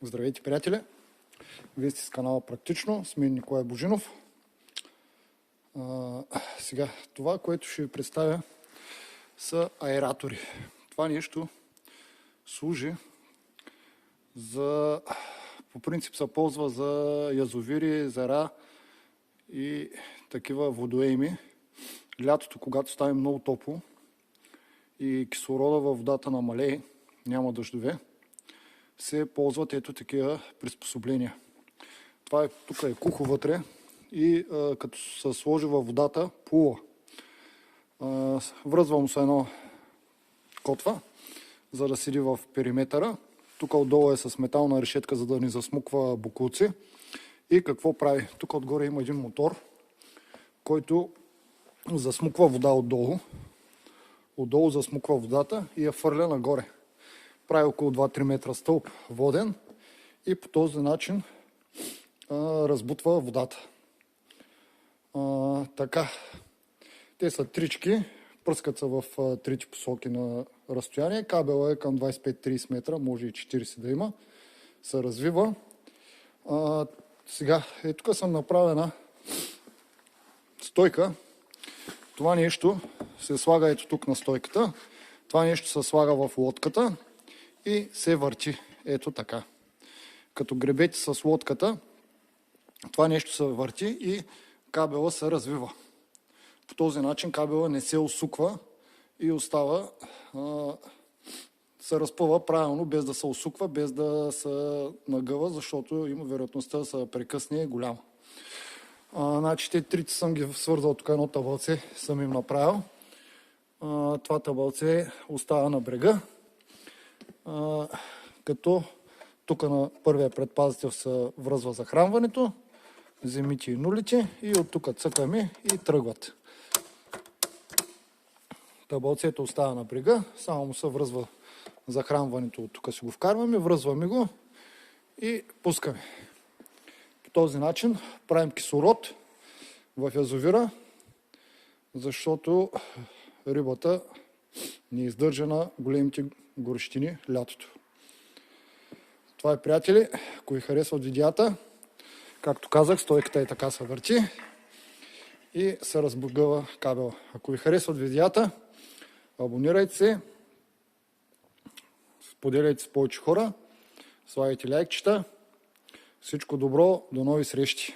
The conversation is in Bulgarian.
Здравейте, приятели! Вие сте с канала Практично, с мен Николай Божинов. Сега, това, което ще ви представя, са аератори. Това нещо служи за... По принцип се ползва за язовири, езера и такива водоеми. Лятото, когато стане много топло и кислорода във водата намалее, няма дъждове, се ползват ето такива приспособления. Това е, тук е кухо вътре и като се сложи във водата, плува. Връзва му се едно котва, за да седи в периметъра. Тук отдолу е с метална решетка, за да ни засмуква боклуци. И какво прави? Тук отгоре има един мотор, който засмуква вода отдолу. Отдолу засмуква водата и я фърля нагоре. Прави около 2-3 метра стълб воден и по този начин разбутва водата. Така. Те са трички, пръскат се в трите посоки на разстояние. Кабела е към 25-30 метра, може и 40 да има. Се развива. Сега, тук съм направил една стойка. Това нещо се слага ето тук на стойката. Това нещо се слага в лодката и се върти. Ето така. Като гребете с лодката, това нещо се върти и кабела се развива. По този начин кабела не се усуква и остава, се разпъва правилно, без да се усуква, без да се нагъва, защото има вероятността да се прекъсне голяма. Значи те трите съм ги свързал тук, едно табълце съм им направил. Това табълце остава на брега. Като тук на първия предпазител се връзва захранването, земите и нулите и от тук цъкаме и тръгват. Табълцето остава на брега, само му се връзва захранването, от тук си го вкарваме, връзваме го и пускаме. По този начин правим кислород в язовира, защото рибата не издържа на големите горещини лятото. Това е, приятели. Ако ви харесват видеята, както казах, стойката е така се върти и се разбогъва кабела. Ако ви харесват видеята, абонирайте се, споделяйте с повече хора, слагайте лайкчета. Всичко добро, до нови срещи!